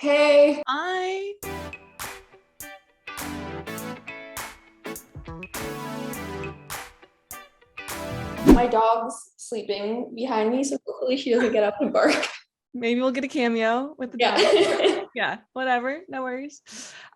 Hey, I my dog's sleeping behind me, so hopefully she doesn't get up and bark. maybe we'll get a cameo with the dog. Yeah. Yeah, whatever, no worries.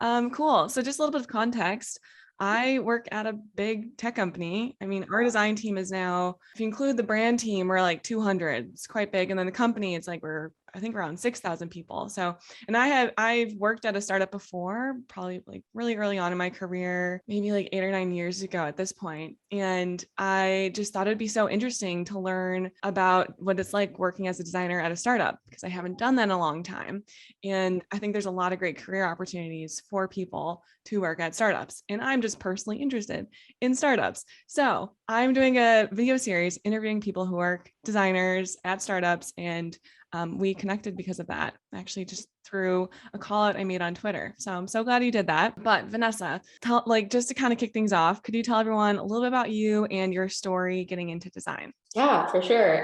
Cool. So just a little bit of context. I work at a big tech company. I mean, our design team is now, if you include the brand team, we're like 200. It's quite big. And then the company, it's like I think around 6,000 people. So, and I've worked at a startup before, probably like really early on in my career, maybe like 8 or 9 years ago at this point. And I just thought it'd be so interesting to learn about what it's like working as a designer at a startup because I haven't done that in a long time. And I think there's a lot of great career opportunities for people to work at startups. And I'm just personally interested in startups. So I'm doing a video series interviewing people who work designers at startups. And we connected because of that, actually, just through a call out I made on Twitter. So I'm so glad you did that. But Vanessa, just to kind of kick things off, could you tell everyone a little bit about you and your story getting into design? Yeah, for sure.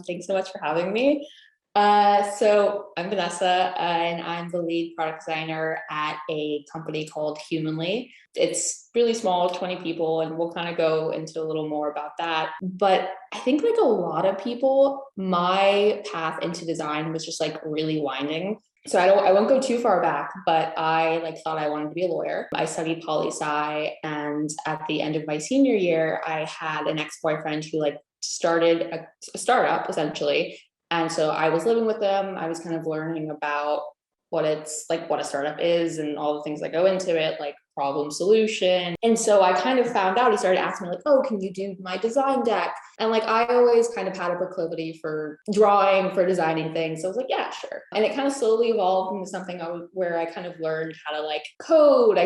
Thanks so much for having me. So I'm Vanessa, and I'm the lead product designer at a company called Humanly. It's really small, 20 people, and we'll kind of go into a little more about that. But I think like a lot of people, my path into design was just like really winding. So I won't go too far back, but I like thought I wanted to be a lawyer. I studied poli sci, and at the end of my senior year, I had an ex-boyfriend who like started a startup essentially. And so I was living with them. I was kind of learning about what it's like, what a startup is, and all the things that go into it, like problem solution. And so I kind of found out, he started asking me, like, oh, can you do my design deck? And like, I always kind of had a proclivity for drawing, for designing things. So I was like, yeah, sure. And it kind of slowly evolved into something where I kind of learned how to like code. I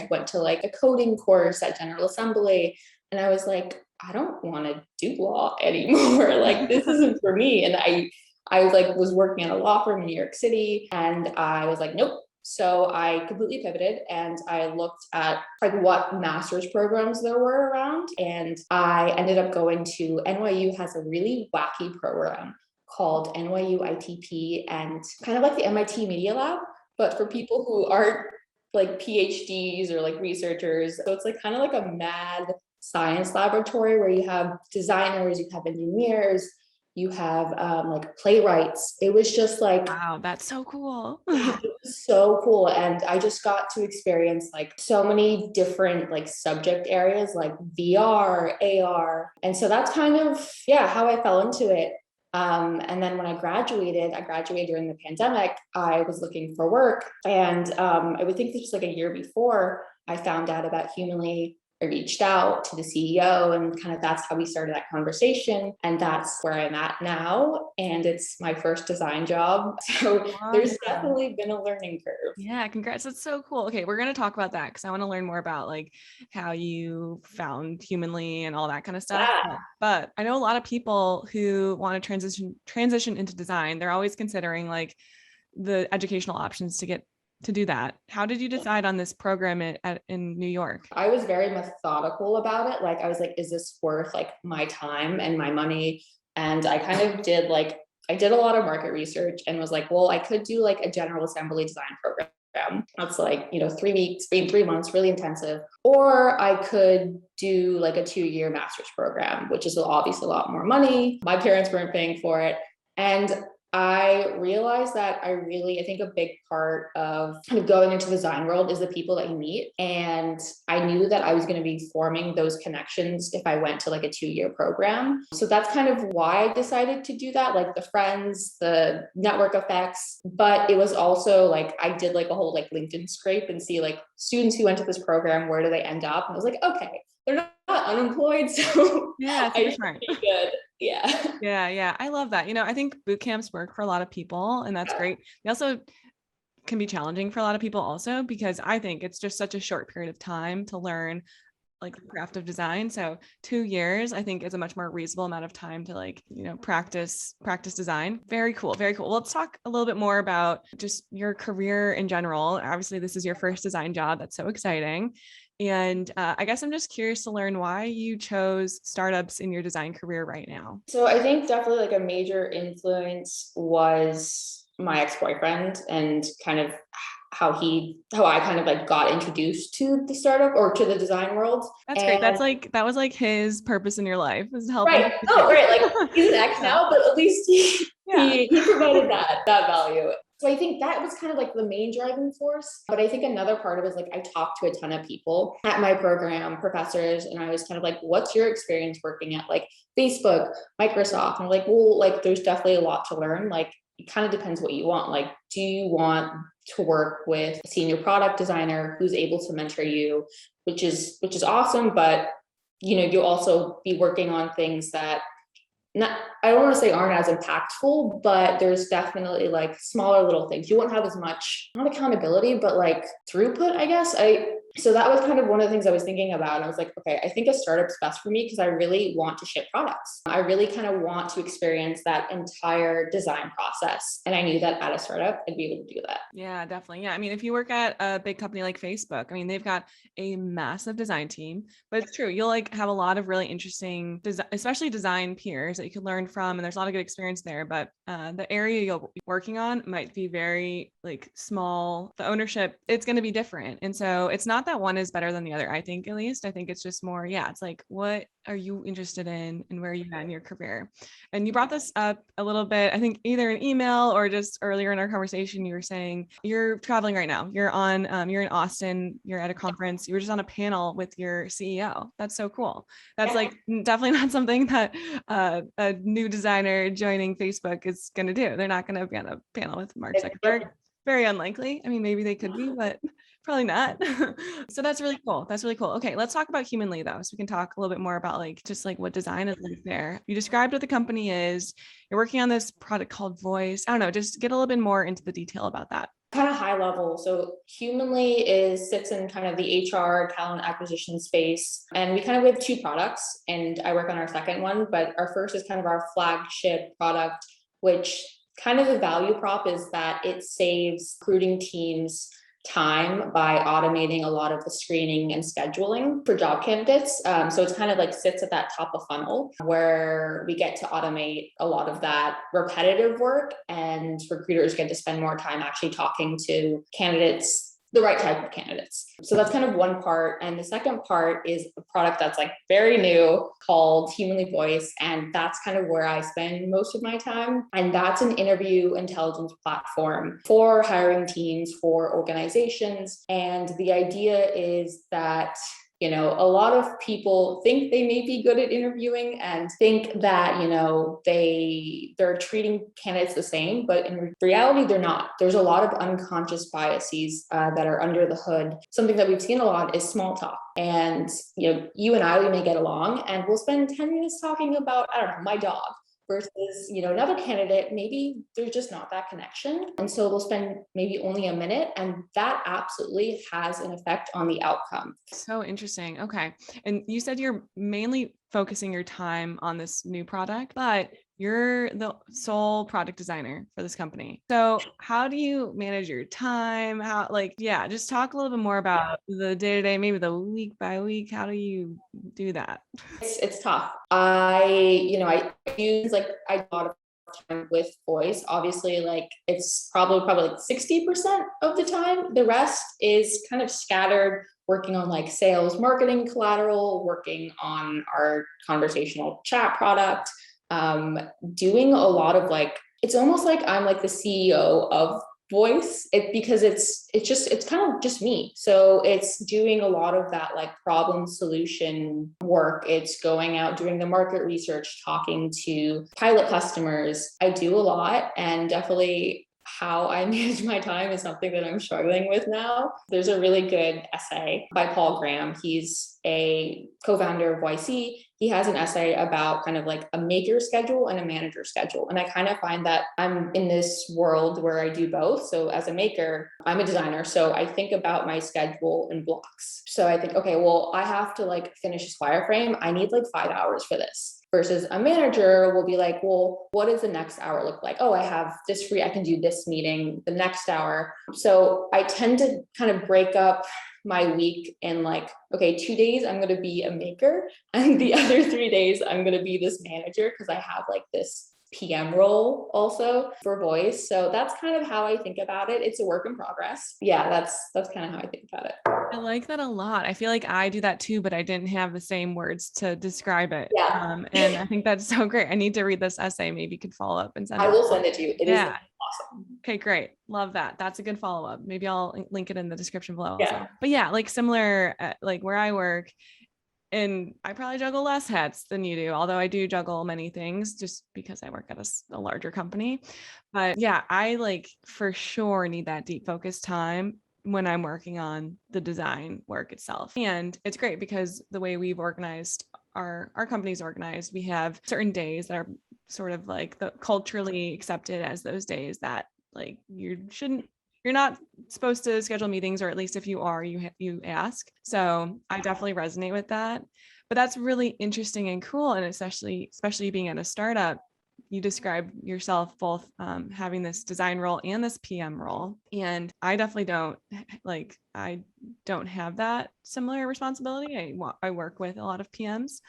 went to like a coding course at General Assembly. And I was like, I don't want to do law anymore. Like this isn't for me. And I like was working at a law firm in New York City, and I was like, nope. So I completely pivoted and I looked at like what master's programs there were around. And I ended up going to NYU has a really wacky program called NYU ITP, and kind of like the MIT Media Lab, but for people who aren't like PhDs or like researchers. So it's like kind of like a mad science laboratory where you have designers, you have engineers, you have like playwrights. It was just like, Wow, that's so cool. yeah, it was so cool. And I just got to experience like so many different like subject areas like VR, AR. And so that's kind of, yeah, how I fell into it. And then when I graduated during the pandemic. I was looking for work. And I would think this was like a year before I found out about Humanly. I reached out to the CEO, and kind of that's how we started that conversation. And that's where I'm at now. And it's my first design job. So there's Awesome. definitely been a learning curve. Yeah, congrats. That's so cool. Okay, we're going to talk about that because I want to learn more about like how you found Humanly and all that kind of stuff. Yeah. But I know a lot of people who want to transition into design. They're always considering like the educational options to get to do that. How did you decide on this program in New York? I was very methodical about it. Like I was like, is this worth like my time and my money? And I kind of did like I did a lot of market research and was like, well, I could do like a General Assembly design program. That's like, 3 weeks, being 3 months, really intensive. Or I could do like a 2-year master's program, which is obviously a lot more money. My parents weren't paying for it. And I realized that I think a big part of kind of going into the design world is the people that you meet. And I knew that I was going to be forming those connections if I went to like a 2-year program. So that's kind of why I decided to do that, like the friends, the network effects. But it was also like I did like a whole like LinkedIn scrape and see like students who went to this program, where do they end up? And I was like, okay, they're not unemployed. So Yeah, I super should smart. be good. Yeah. Yeah, yeah. I love that. I think boot camps work for a lot of people, and that's great. They also can be challenging for a lot of people also because I think it's just such a short period of time to learn like the craft of design. So 2 years, I think, is a much more reasonable amount of time to like, practice design. Very cool. Very cool. Well, let's talk a little bit more about just your career in general. Obviously, this is your first design job. That's so exciting. And I guess I'm just curious to learn why you chose startups in your design career right now. So I think definitely like a major influence was my ex-boyfriend and kind of how I kind of like got introduced to the startup or to the design world. That's great. And That was like his purpose in your life, is helping. right. Oh, right. Like he's an ex Yeah. now, but at least Yeah. he provided that value. So I think that was kind of like the main driving force. But I think another part of it is like I talked to a ton of people at my program, professors, and I was kind of like, what's your experience working at like Facebook, Microsoft? And I'm like, well, like there's definitely a lot to learn. Like it kind of depends what you want. Like, do you want to work with a senior product designer who's able to mentor you, which is awesome, but you'll also be working on things that I don't want to say aren't as impactful, but there's definitely like smaller little things. You won't have as much, not accountability, but like throughput, I guess. So that was kind of one of the things I was thinking about. I was like, okay, I think a startup's best for me because I really want to ship products. I really kind of want to experience that entire design process. And I knew that at a startup, I'd be able to do that. Yeah, definitely. Yeah. I mean, if you work at a big company like Facebook, I mean, they've got a massive design team, but it's true. You'll like have a lot of really interesting, especially design peers that you can learn from. And there's a lot of good experience there, but the area you'll be working on might be very like small. The ownership, it's going to be different. And so it's not that one is better than the other. I think, at least, I think it's just more, yeah, it's like, what are you interested in and where are you at in your career? And you brought this up a little bit, I think either an email or just earlier in our conversation, you were saying you're traveling right now. You're you're in Austin, you're at a conference, you were just on a panel with your CEO. That's so cool. That's like definitely not something that a new designer joining Facebook is going to do. They're not going to be on a panel with Mark Zuckerberg. Very unlikely. I mean, maybe they could be, but probably not. So that's really cool. That's really cool. Okay, let's talk about Humanly though. So we can talk a little bit more about like just like what design is like there. You described what the company is. You're working on this product called Voice. I don't know, just get a little bit more into the detail about that. Kind of high level. So Humanly sits in kind of the HR talent acquisition space. And we kind of have two products and I work on our second one, but our first is kind of our flagship product, which kind of the value prop is that it saves recruiting teams time by automating a lot of the screening and scheduling for job candidates. So it's kind of like sits at that top of funnel where we get to automate a lot of that repetitive work and recruiters get to spend more time actually talking to candidates, the right type of candidates. So that's kind of one part. And the second part is a product that's like very new called Humanly Voice. And that's kind of where I spend most of my time. And that's an interview intelligence platform for hiring teams, for organizations. And the idea is that a lot of people think they may be good at interviewing and think that, they're treating candidates the same, but in reality, they're not. There's a lot of unconscious biases that are under the hood. Something that we've seen a lot is small talk. And, you and I, we may get along and we'll spend 10 minutes talking about, I don't know, my dog. Versus, another candidate, maybe there's just not that connection. And so they'll spend maybe only a minute and that absolutely has an effect on the outcome. So interesting. Okay. And you said you're mainly focusing your time on this new product, but you're the sole product designer for this company. So how do you manage your time? How, just talk a little bit more about the day-to-day, maybe the week by week. How do you do that? It's tough. I use I do a lot of time with Voice. Obviously, it's probably like 60% of the time. The rest is kind of scattered, working on sales, marketing collateral, working on our conversational chat product, doing a lot of it's almost like I'm the CEO of Voice because it's kind of just me. So it's doing a lot of that problem solution work. It's going out doing the market research, talking to pilot customers. I do a lot, and definitely how I manage my time is something that I'm struggling with now. There's a really good essay by Paul Graham. He's a co-founder of YC. He has an essay about kind of a maker schedule and a manager schedule. And I kind of find that I'm in this world where I do both. So as a maker, I'm a designer. So I think about my schedule in blocks. So I think, okay, well, I have to finish this wireframe. I need 5 hours for this. Versus a manager will be well, what does the next hour look like? Oh, I have this free, I can do this meeting the next hour. So I tend to kind of break up my week in okay, 2 days I'm going to be a maker and the other 3 days I'm going to be this manager because I have this PM role also for voice. So that's kind of how I think about it. It's a work in progress. Yeah, that's kind of how I think about it. I like that a lot. I feel like I do that too, but I didn't have the same words to describe it. Yeah. And I think that's so great. I need to read this essay. Maybe you could follow up and send I it. will send it to you. It is Yeah. awesome. Okay, great. Love that. That's a good follow up. Maybe I'll link it in the description below also. Yeah. But yeah, like similar, like where I work, and I probably juggle less hats than you do, although I do juggle many things just because I work at a larger company. But yeah, I like for sure need that deep focus time when I'm working on the design work itself. And it's great because the way we've organized our company's organized, we have certain days that are sort of like the culturally accepted as those days that like you're not supposed to schedule meetings, or at least if you are, you ask. So I definitely resonate with that. But that's really interesting and cool, and especially being at a startup, you describe yourself both having this design role and this PM role, and I definitely I don't have that similar responsibility. I work with a lot of PMs,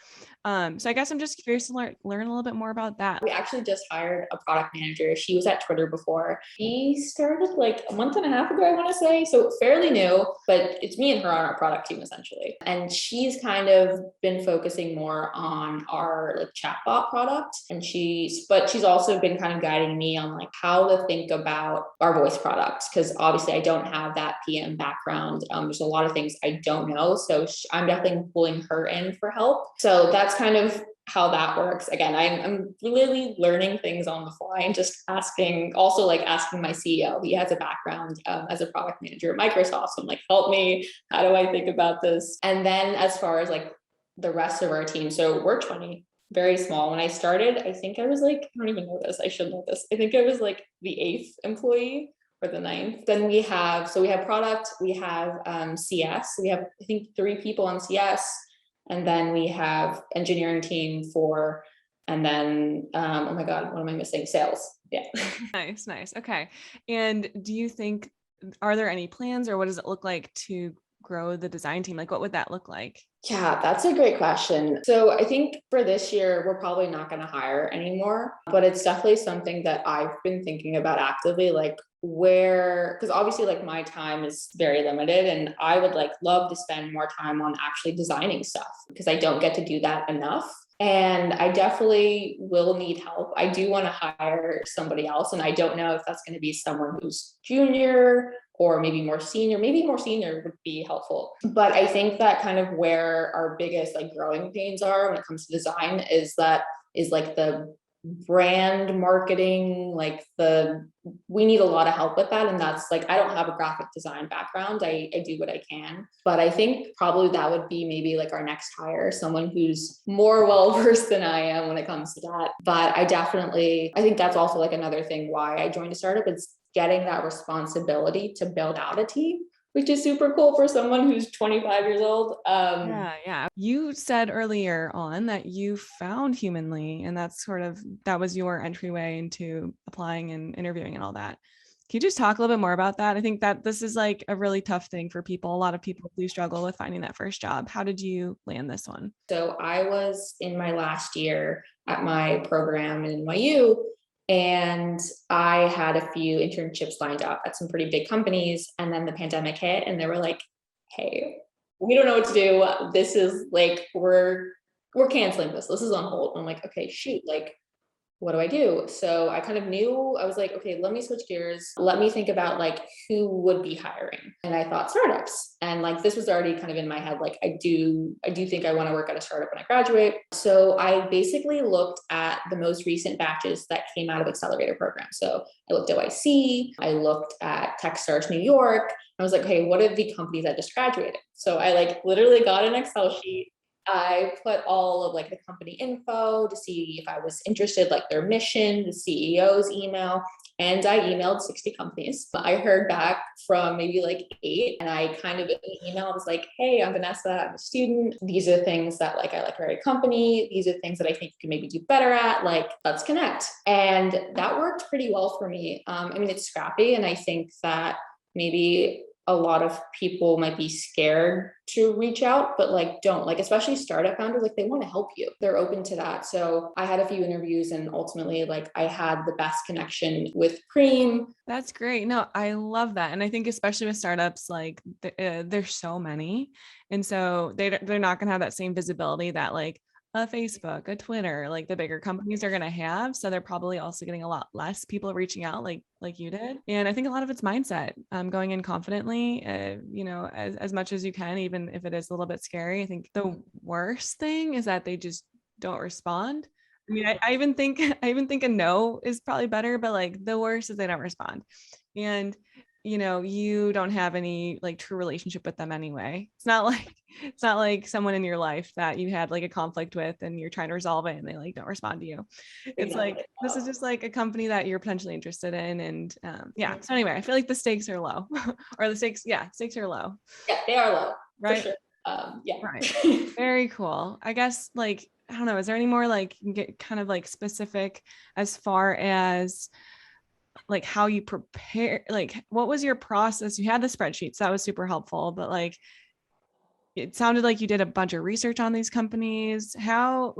so I guess I'm just curious to learn a little bit more about that. We actually just hired a product manager. She was at Twitter before. She started like a month and a half ago, I want to say. So fairly new, but it's me and her on our product team essentially. And she's kind of been focusing more on our like chatbot product. But she's also been kind of guiding me on like how to think about our voice product. Cause obviously I don't have that PM background. There's a lot of things I don't know. So I'm definitely pulling her in for help. So that's kind of how that works. Again, I'm really learning things on the fly and just asking my CEO. He has a background as a product manager at Microsoft. So I'm like, help me. How do I think about this? And then as far as like the rest of our team, so we're 20, very small. When I started, I think I was like, I don't even know this. I should know this. I think I was like the 8th employee or the 9th. Then we have product, we have CS. We have, I think, 3 people on CS. And then we have engineering team and then, oh my God, what am I missing? Sales. Yeah. Nice. Okay. And do you think, are there any plans, or what does it look like to grow the design team? Like, what would that look like? Yeah, that's a great question. So I think for this year, we're probably not going to hire anymore, but it's definitely something that I've been thinking about actively, like because obviously like my time is very limited and I would like love to spend more time on actually designing stuff because I don't get to do that enough. And I definitely will need help. I do want to hire somebody else, and I don't know if that's going to be someone who's junior or maybe more senior. Maybe more senior would be helpful. But I think that kind of where our biggest like growing pains are when it comes to design is like the brand marketing, we need a lot of help with that. And that's like, I don't have a graphic design background. I do what I can, but I think probably that would be maybe like our next hire, someone who's more well-versed than I am when it comes to that. But I think that's also like another thing why I joined a startup. It's getting that responsibility to build out a team, which is super cool for someone who's 25 years old. Yeah. You said earlier on that you found Humanly, and that was your entryway into applying and interviewing and all that. Can you just talk a little bit more about that? I think that this is like a really tough thing for people. A lot of people do struggle with finding that first job. How did you land this one? So I was in my last year at my program in NYU, and I had a few internships lined up at some pretty big companies. And then the pandemic hit and they were like, hey, we don't know what to do. This is like, we're canceling this. This is on hold. And I'm like, okay, shoot, like, what do I do? So I kind of knew, I was like, okay, let me switch gears. Let me think about like who would be hiring. And I thought startups. And like this was already kind of in my head. Like I do think I want to work at a startup when I graduate. So I basically looked at the most recent batches that came out of accelerator programs. So I looked at YC, I looked at Techstars New York. I was like, okay, what are the companies that just graduated? So I like literally got an Excel sheet. I put all of like the company info to see if I was interested, like their mission, the CEO's email, and I emailed 60 companies. I heard back from maybe like 8, and I kind of in the email was like, hey, I'm Vanessa, I'm a student. These are things that like I like about your company. These are things that I think you can maybe do better at. Like, let's connect. And that worked pretty well for me. I mean, it's scrappy, and I think that maybe a lot of people might be scared to reach out, but like don't, like especially startup founders, like they want to help you. They're open to that. So I had a few interviews and ultimately like I had the best connection with Cream. That's great. No, I love that. And I think especially with startups, like there's so many. And so they're not going to have that same visibility that like a Facebook, a Twitter, like the bigger companies are going to have. So they're probably also getting a lot less people reaching out like you did. And I think a lot of it's mindset, going in confidently, as much as you can, even if it is a little bit scary. I think the worst thing is that they just don't respond. I mean, I even think a no is probably better, but like the worst is they don't respond. And you don't have any like true relationship with them anyway. It's not like someone in your life that you had like a conflict with and you're trying to resolve it and they like don't respond to you. It's like this is just like a company that you're potentially interested in. And yeah. So anyway, I feel like the stakes are low. Or stakes are low. Yeah, they are low. Right. For sure. Yeah. Right. Very cool. I guess like, I don't know, is there any more like get kind of like specific as far as like how you prepare, like what was your process? You had the spreadsheets, that was super helpful, but like it sounded like you did a bunch of research on these companies. How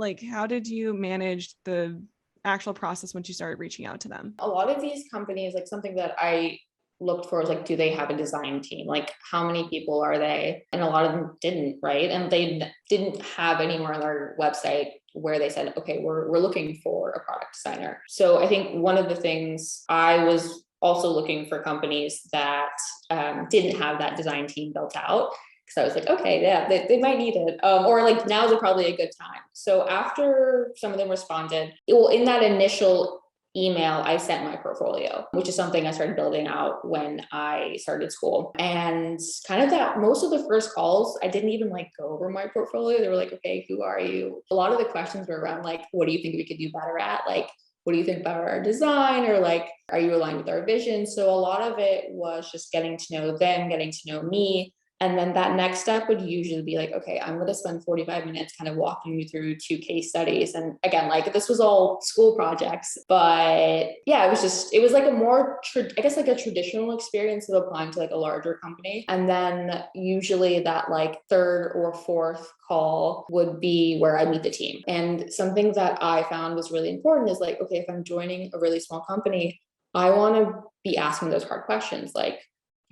did you manage the actual process once you started reaching out to them? A lot of these companies, like something that I looked for is like, do they have a design team? Like how many people are they? And a lot of them didn't, right? And they didn't have anywhere on their website where they said, okay, we're looking for a product designer. So I think one of the things I was also looking for companies that didn't have that design team built out. So I was like, okay, yeah, they might need it. Or like now's probably a good time. So after some of them responded, in that initial email, I sent my portfolio, which is something I started building out when I started school. And kind of that most of the first calls, I didn't even like go over my portfolio. They were like, okay, who are you? A lot of the questions were around like, what do you think we could do better at? Like, what do you think about our design? Or like, are you aligned with our vision? So a lot of it was just getting to know them, getting to know me. And then that next step would usually be like, okay, I'm going to spend 45 minutes kind of walking you through 2 case studies. And again, like this was all school projects, but yeah, it was like a more, I guess like a traditional experience of applying to like a larger company. And then usually that like third or fourth call would be where I meet the team. And something that I found was really important is like, okay, if I'm joining a really small company, I want to be asking those hard questions like,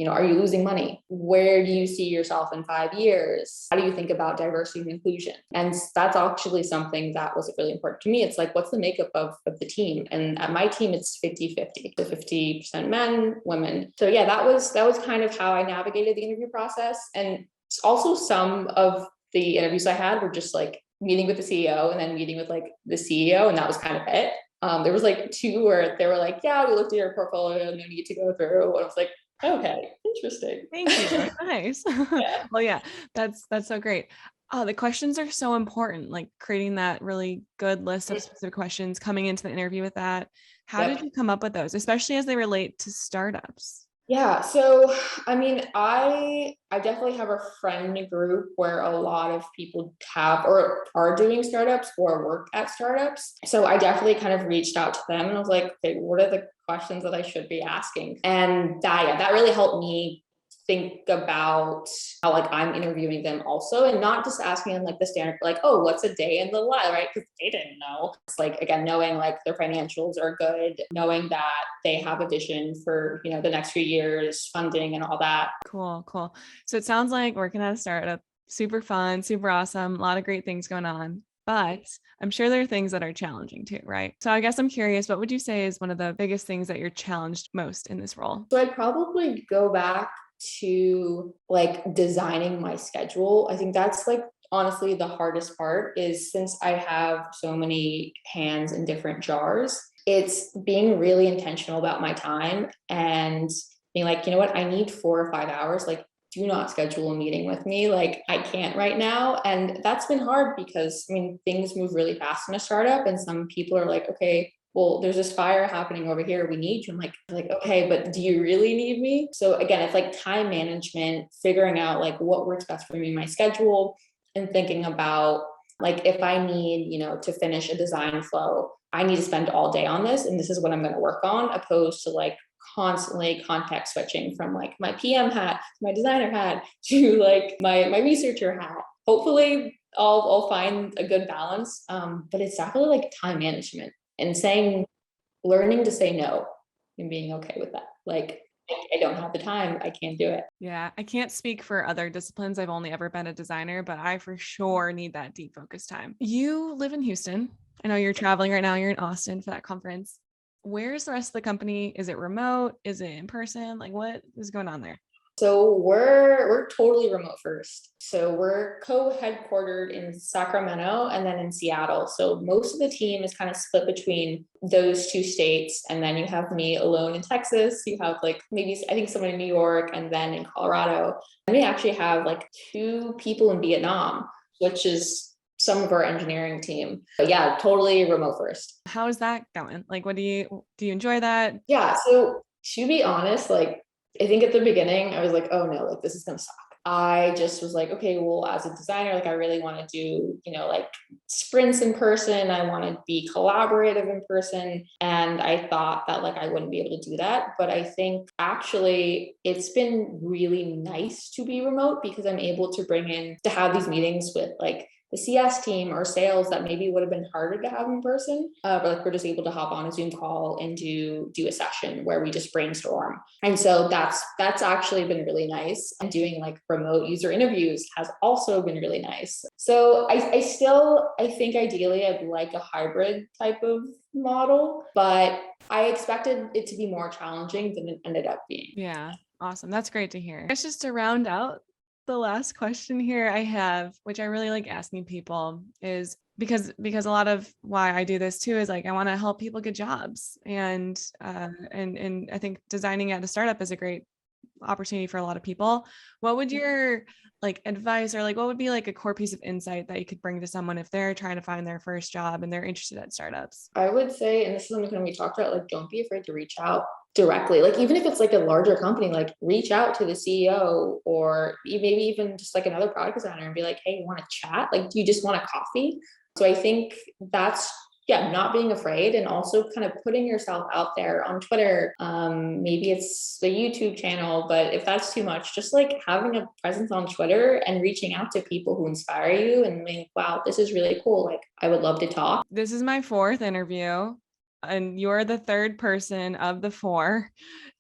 are you losing money? Where do you see yourself in 5 years? How do you think about diversity and inclusion? And that's actually something that was really important to me. It's like, what's the makeup of the team? And at my team, it's 50-50, so 50% men, women. So yeah, that was kind of how I navigated the interview process. And also some of the interviews I had were just like meeting with the CEO and then meeting with like the CEO. And that was kind of it. There was like 2 where they were like, yeah, we looked at your portfolio, no need to go through. And I was like, okay, interesting. Thank you. Nice. Yeah. Well, yeah, that's so great. Oh, the questions are so important, like creating that really good list of specific questions, coming into the interview with that. How did you come up with those, especially as they relate to startups? Yeah, so I mean, I definitely have a friend group where a lot of people have or are doing startups or work at startups. So I definitely kind of reached out to them and I was like, okay, what are the questions that I should be asking? And that really helped me think about how like I'm interviewing them also, and not just asking them like the standard like, oh, what's a day in the life, right? Because they didn't know. It's like, again, knowing like their financials are good, knowing that they have a vision for the next few years, funding and all that. Cool. So it sounds like working at a startup, super fun, super awesome, a lot of great things going on. But I'm sure there are things that are challenging too, right? So I guess I'm curious, what would you say is one of the biggest things that you're challenged most in this role? So I'd probably go back to like designing my schedule. I think that's like honestly the hardest part is since I have so many hands in different jars, it's being really intentional about my time and being like, you know what, I need 4 or 5 hours. Like, do not schedule a meeting with me. Like, I can't right now. And that's been hard because I mean, things move really fast in a startup, and some people are like, okay, well, there's this fire happening over here. We need you. I'm like, okay, but do you really need me? So again, it's like time management, figuring out like what works best for me, my schedule, and thinking about like, if I need, to finish a design flow, I need to spend all day on this. And this is what I'm going to work on, opposed to like constantly context switching from like my PM hat, my designer hat to like my researcher hat. Hopefully I'll find a good balance. But it's definitely like time management and learning to say no and being okay with that. Like, I don't have the time. I can't do it. Yeah, I can't speak for other disciplines. I've only ever been a designer, but I for sure need that deep focus time. You live in Houston. I know you're traveling right now. You're in Austin for that conference. Where's the rest of the company? Is it remote? Is it in person? Like, what is going on there? So we're totally remote first. So we're co-headquartered in Sacramento and then in Seattle. So most of the team is kind of split between those two states. And then you have me alone in Texas. You have like maybe I think someone in New York and then in Colorado. And we actually have like 2 people in Vietnam, which is some of our engineering team. But yeah, totally remote first. How is that going? Like, what do you enjoy that? Yeah. So to be honest, like I think at the beginning, I was like, oh no, like this is gonna suck. I just was like, okay, well, as a designer, like I really want to do, like sprints in person. I want to be collaborative in person. And I thought that like I wouldn't be able to do that. But I think actually it's been really nice to be remote because I'm able to have these meetings with like the CS team or sales that maybe would have been harder to have in person. But like we're just able to hop on a Zoom call and do a session where we just brainstorm. And so that's actually been really nice. And doing like remote user interviews has also been really nice. So I think ideally I'd like a hybrid type of model, but I expected it to be more challenging than it ended up being. Yeah, awesome. That's great to hear. It's just to round out the last question here I have, which I really like asking people, is because a lot of why I do this too is like I want to help people get jobs, and I think designing at a startup is a great opportunity for a lot of people. What would your like advice, or like what would be like a core piece of insight that you could bring to someone if they're trying to find their first job and they're interested at startups? I would say, and this is something we talked about, like don't be afraid to reach out directly. Like even if it's like a larger company, like reach out to the CEO or maybe even just like another product designer and be like, hey, you want to chat? Like, do you just want a coffee? So I think that's not being afraid and also kind of putting yourself out there on Twitter. Maybe it's the YouTube channel, but if that's too much, just like having a presence on Twitter and reaching out to people who inspire you and being, wow, this is really cool. Like I would love to talk. This is my 4th interview, and you're the 3rd person of the 4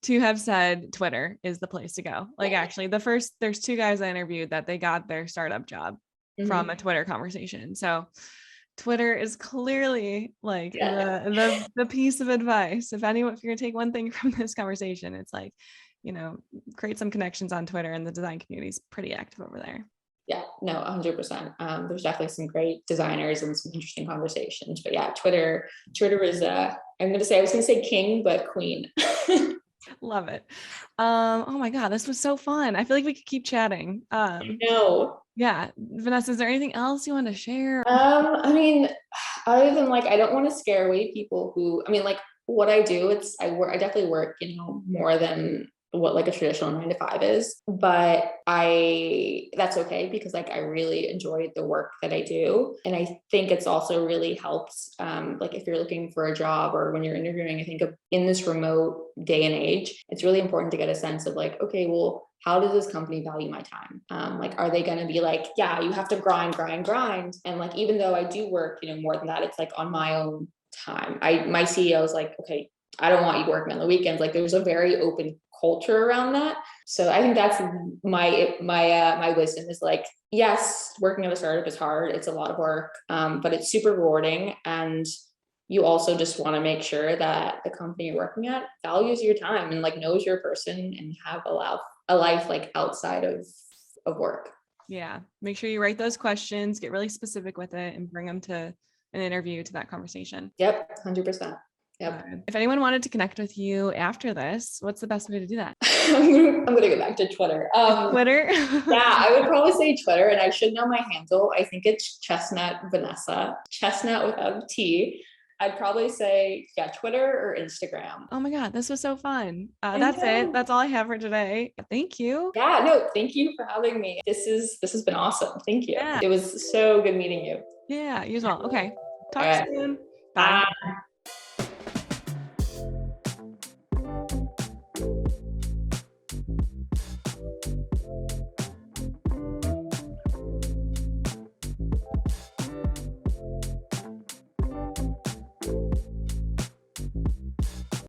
to have said Twitter is the place to go. Like actually there's 2 guys I interviewed that they got their startup job from a Twitter conversation. So Twitter is clearly like the piece of advice. If you're gonna take one thing from this conversation, it's like, create some connections on Twitter, and the design community is pretty active over there. Yeah, no, 100%. There's definitely some great designers and some interesting conversations. But yeah, Twitter is I was gonna say king, but queen. Love it. Oh my God, this was so fun. I feel like we could keep chatting. No. Yeah. Vanessa, is there anything else you want to share? I mean, other than like, I don't want to scare away people like what I do, I definitely work, more than what like a traditional 9 to 5 is, but that's okay because like I really enjoy the work that I do. And I think it's also really helps, like if you're looking for a job or when you're interviewing, I think in this remote day and age, it's really important to get a sense of like, okay, well, how does this company value my time? Like, are they going to be like, yeah, you have to grind. And like, even though I do work, more than that, it's like on my own time. My CEO is like, okay, I don't want you working on the weekends. Like there's a very open culture around that. So I think that's my wisdom is like, yes, working at a startup is hard. It's a lot of work, but it's super rewarding. And you also just want to make sure that the company you're working at values your time and like knows your person and have a life like outside of work. Yeah. Make sure you write those questions, get really specific with it, and bring them to an interview, to that conversation. Yep. 100%. Yep. If anyone wanted to connect with you after this, what's the best way to do that? I'm gonna go back to Twitter. Twitter? Yeah, I would probably say Twitter, and I should know my handle. I think it's Chestnut Vanessa, Chestnut without a T. I'd probably say, Twitter or Instagram. Oh my God, this was so fun. That's it. That's all I have for today. Thank you. Yeah, no, thank you for having me. This has been awesome. Thank you. Yeah. It was so good meeting you. Yeah, you as well. Okay. Talk soon. Bye. Bye.